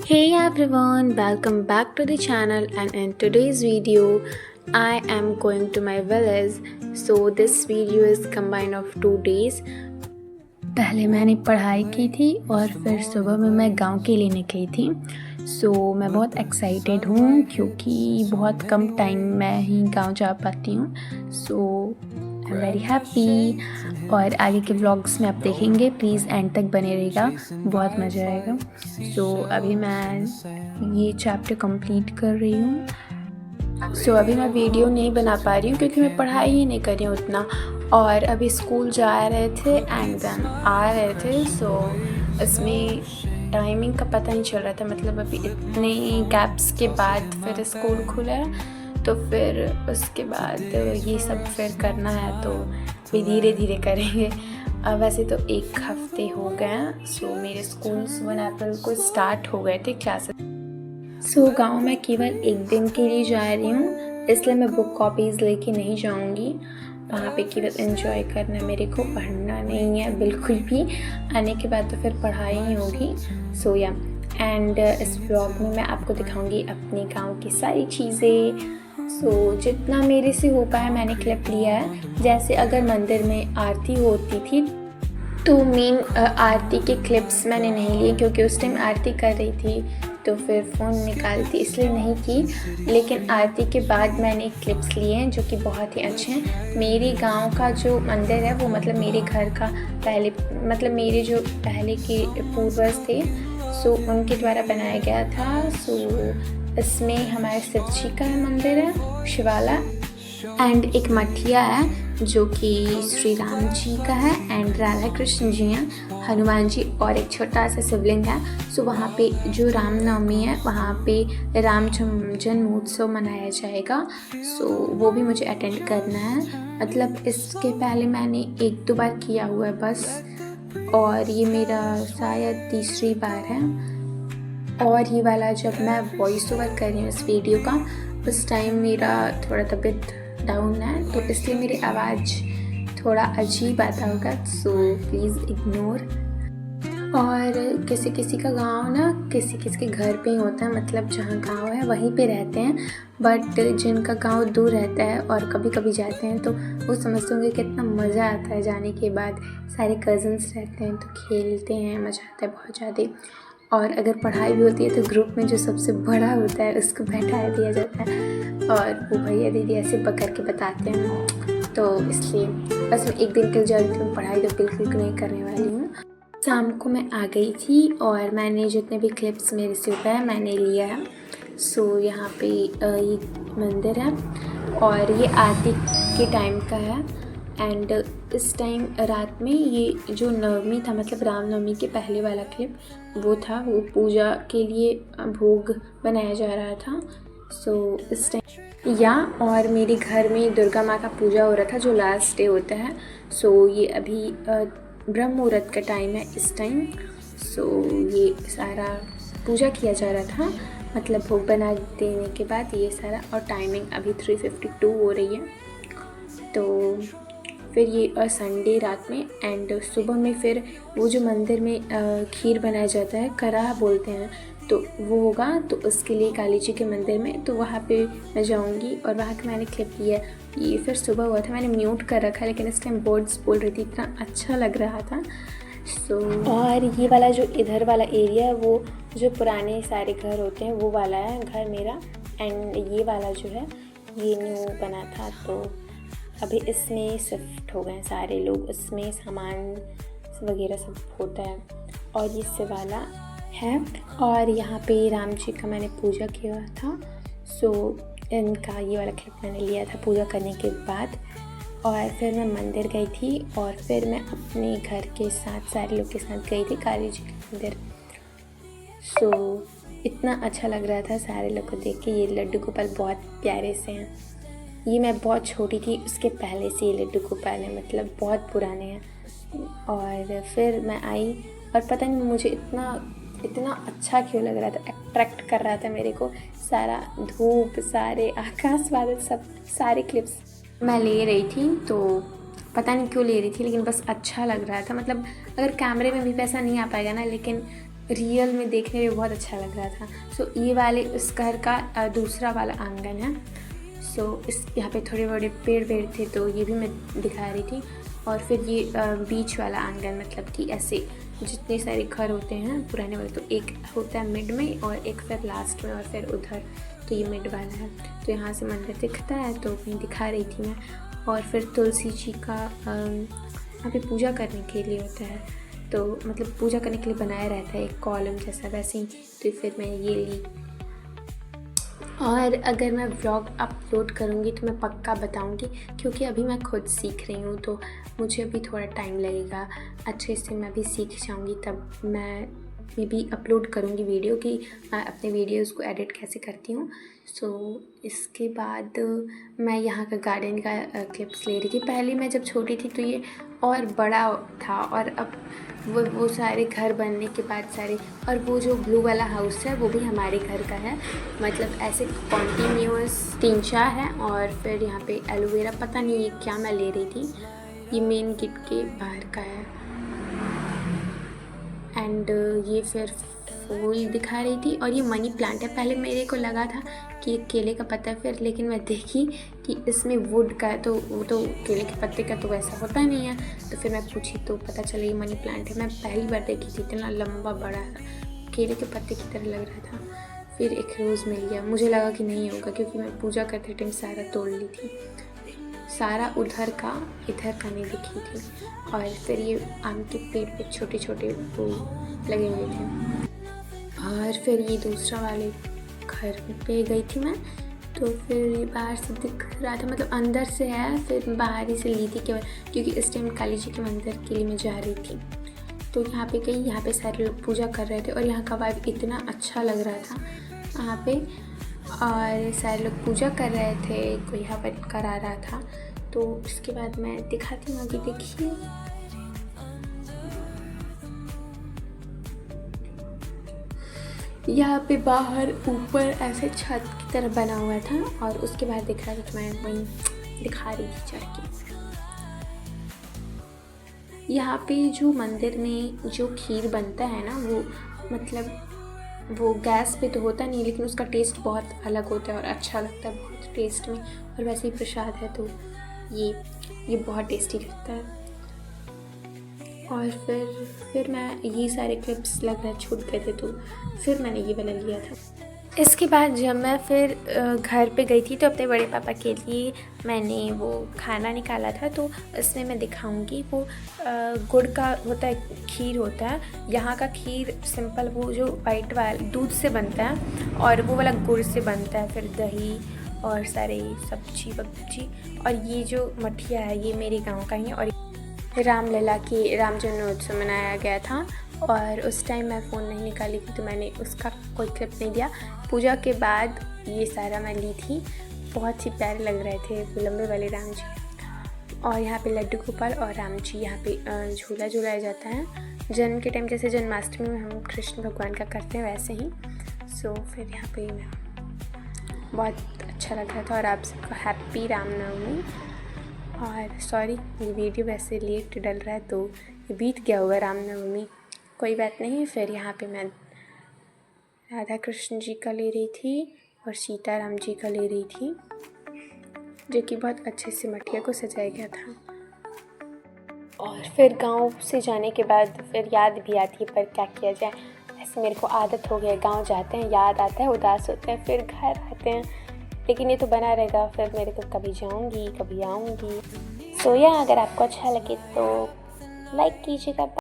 Hey everyone, welcome back to the channel, and in today's video I am going to my village. So this video is combined of 2 days. पहले मैंने पढ़ाई की थी और फिर सुबह में मैं गांव के लिए निकली थी। मैं बहुत एक्साइटेड हूँ क्योंकि बहुत कम टाइम में ही गांव जा पाती हूँ। आई एम वेरी हैप्पी और आगे के व्लॉग्स में आप देखेंगे, प्लीज़ एंड तक बने रहेगा, बहुत मज़ा आएगा। अभी मैं ये चैप्टर कंप्लीट कर रही हूँ। अभी मैं वीडियो नहीं बना पा रही हूँ क्योंकि मैं पढ़ाई ही नहीं कर रही हूँ उतना, और अभी स्कूल जा रहे थे एंड देन आ रहे थे। इसमें टाइमिंग का पता नहीं चल रहा था, मतलब अभी इतने गैप्स के बाद फिर स्कूल खुला है, तो फिर उसके बाद ये सब फिर करना है, तो भी धीरे धीरे करेंगे। वैसे तो 1 हफ्ते हो गए हैं। मेरे स्कूल्स 1 अप्रैल को स्टार्ट हो गए थे क्लासेस। गाँव में केवल 1 दिन के लिए जा रही हूँ, इसलिए मैं बुक कॉपीज़ लेके नहीं जाऊँगी। वहाँ पे केवल एंजॉय करना, मेरे को पढ़ना नहीं है बिल्कुल भी। आने के बाद तो फिर पढ़ाई ही होगी। एंड इस ब्लॉग में मैं आपको दिखाऊंगी अपने गांव की सारी चीज़ें। जितना मेरे से हो पाया मैंने क्लिप लिया है। जैसे अगर मंदिर में आरती होती थी तो मेन आरती के क्लिप्स मैंने नहीं लिए क्योंकि उस टाइम आरती कर रही थी, तो फिर फ़ोन निकालती इसलिए नहीं की। लेकिन आरती के बाद मैंने क्लिप्स लिए हैं जो कि बहुत ही अच्छे हैं। मेरे गांव का जो मंदिर है वो मतलब मेरे घर का पहले, मतलब मेरे जो पहले के पूर्वज थे उनके द्वारा बनाया गया था। इसमें हमारे शिव जी का मंदिर है, शिवाला, एंड एक मठिया है जो कि श्री राम जी का है, एंड राधा कृष्ण जी हैं, हनुमान जी, और एक छोटा सा शिवलिंग है। वहाँ पे जो रामनवमी है वहाँ पे राम जन्मोत्सव मनाया जाएगा। वो भी मुझे अटेंड करना है। मतलब इसके पहले मैंने 1-2 बार किया हुआ है बस, और ये मेरा शायद 3री बार है। और ये वाला जब मैं वॉइस ओवर कर रही हूँ इस वीडियो का, उस टाइम मेरा थोड़ा तबीयत डाउन है, तो इसलिए मेरी आवाज़ थोड़ा अजीब आता होगा, प्लीज़ इग्नोर। और किसी किसी का गांव ना किसी किसी के घर पे ही होता है, मतलब जहाँ गांव है वहीं पे रहते हैं, बट जिनका गांव दूर रहता है और कभी कभी जाते हैं तो वो समझते होंगे कितना मज़ा आता है जाने के बाद। सारे कज़न्स रहते हैं तो खेलते हैं, मज़ा आता है बहुत ज़्यादा। और अगर पढ़ाई भी होती है तो ग्रुप में जो सबसे बड़ा होता है उसको बैठा दिया जाता है, और वो भैया दीदी ऐसे पकड़ के बताते हैं। तो इसलिए बस मैं 1 दिन के लिए जा रही थी, पढ़ाई तो बिल्कुल नहीं करने वाली हूँ। शाम को मैं आ गई थी और मैंने जितने भी क्लिप्स मेरे से होता है मैंने लिया है। यहाँ पे ये मंदिर है और ये आरती के टाइम का है। एंड इस टाइम रात में ये जो नवमी था, मतलब रामनवमी के पहले वाला क्लिप वो था, वो पूजा के लिए भोग बनाया जा रहा था। इस टाइम और मेरे घर में दुर्गा माँ का पूजा हो रहा था जो लास्ट डे होता है। ये अभी ब्रह्म मुहूर्त का टाइम है इस टाइम। ये सारा पूजा किया जा रहा था, मतलब भोग बना देने के बाद ये सारा, और टाइमिंग अभी 3:52 हो रही है। तो फिर ये संडे रात में, एंड सुबह में फिर वो जो मंदिर में खीर बनाया जाता है, कराह बोलते हैं, तो वो होगा। तो उसके लिए काली जी के मंदिर में, तो वहाँ पे मैं जाऊँगी और वहाँ का मैंने क्लिप लिया। ये फिर सुबह हुआ था, मैंने म्यूट कर रखा, लेकिन इस टाइम वर्ड्स बोल रही थी, इतना अच्छा लग रहा था। और ये वाला जो इधर वाला एरिया है वो जो पुराने सारे घर होते हैं वो वाला है घर मेरा, एंड ये वाला जो है ये न्यू बना था, तो अभी इसमें शिफ्ट हो गए सारे लोग, इसमें सामान वगैरह सब होता है। और ये शिवाला है, और यहाँ पे राम जी का मैंने पूजा किया था। इनका ये वाला क्लिप मैंने लिया था पूजा करने के बाद। और फिर मैं मंदिर गई थी, और फिर मैं अपने घर के साथ सारे लोग के साथ गई थी काली जी के मंदिर। इतना अच्छा लग रहा था सारे लोग को देख के। ये लड्डू गोपाल बहुत प्यारे से हैं। ये मैं बहुत छोटी थी उसके पहले से ये लड्डू गोपाल है, मतलब बहुत पुराने हैं। और फिर मैं आई और पता नहीं मुझे इतना अच्छा क्यों लग रहा था, अट्रैक्ट कर रहा था मेरे को सारा धूप, सारे आकाश बादल, सब सारे क्लिप्स मैं ले रही थी। तो पता नहीं क्यों ले रही थी, लेकिन बस अच्छा लग रहा था। मतलब अगर कैमरे में भी पैसा नहीं आ पाएगा ना, लेकिन रियल में देखने में बहुत अच्छा लग रहा था। सो ये वाले इस घर का दूसरा वाला आंगन है। सो इस यहाँ पे थोड़े बड़े पेड़ थे तो ये भी मैं दिखा रही थी। और फिर ये बीच वाला आंगन, मतलब कि ऐसे जितने सारे घर होते हैं पुराने वाले, तो एक होता है मिड में और एक फिर लास्ट में और फिर उधर, तो ये मिड वाला है। तो यहाँ से मंदिर दिखता है तो वहीं दिखा रही थी मैं। और फिर तुलसी जी का यहाँ पे पूजा करने के लिए होता है, तो मतलब पूजा करने के लिए बनाया रहता है एक कॉलम जैसा, वैसे ही। तो फिर मैं ये ली। और अगर मैं व्लॉग अपलोड करूँगी तो मैं पक्का बताऊँगी, क्योंकि अभी मैं खुद सीख रही हूँ तो मुझे अभी थोड़ा टाइम लगेगा। अच्छे से मैं भी सीख जाऊँगी तब मैं भी अपलोड करूँगी वीडियो कि मैं अपने वीडियोज़ को एडिट कैसे करती हूँ। सो इसके बाद मैं यहाँ का गार्डन का क्लिप्स ले रही थी। पहले मैं जब छोटी थी तो ये और बड़ा था, और अब वो सारे घर बनने के बाद सारे, और वो जो ब्लू वाला हाउस है वो भी हमारे घर का है। मतलब ऐसे कॉन्टीन्यूअस 3-4 हैं। और फिर यहाँ पे एलोवेरा, पता नहीं ये क्या मैं ले रही थी, ये मेन गेट के बाहर का है। एंड ये फिर फूल दिखा रही थी, और ये मनी प्लांट है। पहले मेरे को लगा था कि ये केले का पत्ता है, फिर लेकिन मैं देखी कि इसमें वुड का है, तो वो तो केले के पत्ते का तो वैसा होता नहीं है। तो फिर मैं पूछी तो पता चला ये मनी प्लांट है। मैं पहली बार देखी थी, इतना लंबा बड़ा केले के पत्ते की तरह लग रहा था। फिर एक रोज़ मिल गया, मुझे लगा कि नहीं होगा क्योंकि मैं पूजा करते टाइम सारा तोड़ ली थी, सारा उधर का इधर का नहीं दिखी थी। और फिर ये आम के पेड़ पे छोटे छोटे वो लगे हुए थे। और फिर ये दूसरा वाले घर पे गई थी मैं, तो फिर ये बाहर से दिख रहा था, मतलब अंदर से है, फिर बाहर ही से ली थी केवल, क्योंकि इस टाइम काली जी के मंदिर के लिए मैं जा रही थी। तो यहाँ पे गई, यहाँ पे सारे लोग पूजा कर रहे थे और यहाँ का वाइब इतना अच्छा लग रहा था यहाँ पे। और सारे लोग पूजा कर रहे थे, कोई यहाँ पर करा रहा था। तो उसके बाद मैं दिखाती हूँ, आगे देखिए। यहाँ पे बाहर ऊपर ऐसे छत की तरह बना हुआ था, और उसके बाद दिख रहा था कि मैं वहीं दिखा रही थी चढ़ के। यहाँ पे जो मंदिर में जो खीर बनता है ना, वो मतलब वो गैस पे तो होता नहीं, लेकिन उसका टेस्ट बहुत अलग होता है और अच्छा लगता है बहुत टेस्ट में। और वैसे ही प्रसाद है तो ये बहुत टेस्टी लगता है। और फिर मैं ये सारे क्लिप्स लग रहा छूट गए थे, तो फिर मैंने ये वाला लिया था। इसके बाद जब मैं फिर घर पे गई थी तो अपने बड़े पापा के लिए मैंने वो खाना निकाला था, तो इसमें मैं दिखाऊंगी। वो गुड़ का होता है, खीर होता है। यहाँ का खीर सिंपल वो जो वाइट वाला दूध से बनता है, और वो वाला गुड़ से बनता है। फिर दही और सारे सब्जी वब्जी। और ये जो मठिया है ये मेरे गांव का ही है, और रामलला की राम जन्मोत्सव मनाया गया था, और उस टाइम मैं फ़ोन नहीं निकाली थी तो मैंने उसका कोई क्लिप नहीं दिया। पूजा के बाद ये सारा मैं ली थी, बहुत ही प्यारे लग रहे थे वो लंबे वाले राम जी। और यहाँ पे लड्डू गोपाल और राम जी, यहाँ पे झूला झूलाया जाता है जन्म के टाइम, जैसे जन्माष्टमी में हम कृष्ण भगवान का करते हैं वैसे ही। सो फिर यहाँ पे बहुत अच्छा लग रहा था। और आप सबको हैप्पी रामनवमी। और सॉरी ये वीडियो वैसे लेट डल रहा है तो ये बीत गया होगा रामनवमी, कोई बात नहीं। फिर यहाँ पे मैं राधा कृष्ण जी का ले रही थी और सीता राम जी का ले रही थी, जो कि बहुत अच्छे से मटिया को सजाया गया था। और फिर गांव से जाने के बाद फिर याद भी आती है, पर क्या किया जाए, ऐसे मेरे को आदत हो गया है। गांव जाते हैं याद आता है, उदास होते हैं, फिर घर आते हैं, लेकिन ये तो बना रहेगा। फिर मेरे को कभी जाऊंगी कभी आऊंगी। सो या अगर आपको अच्छा लगे तो लाइक कीजिएगा।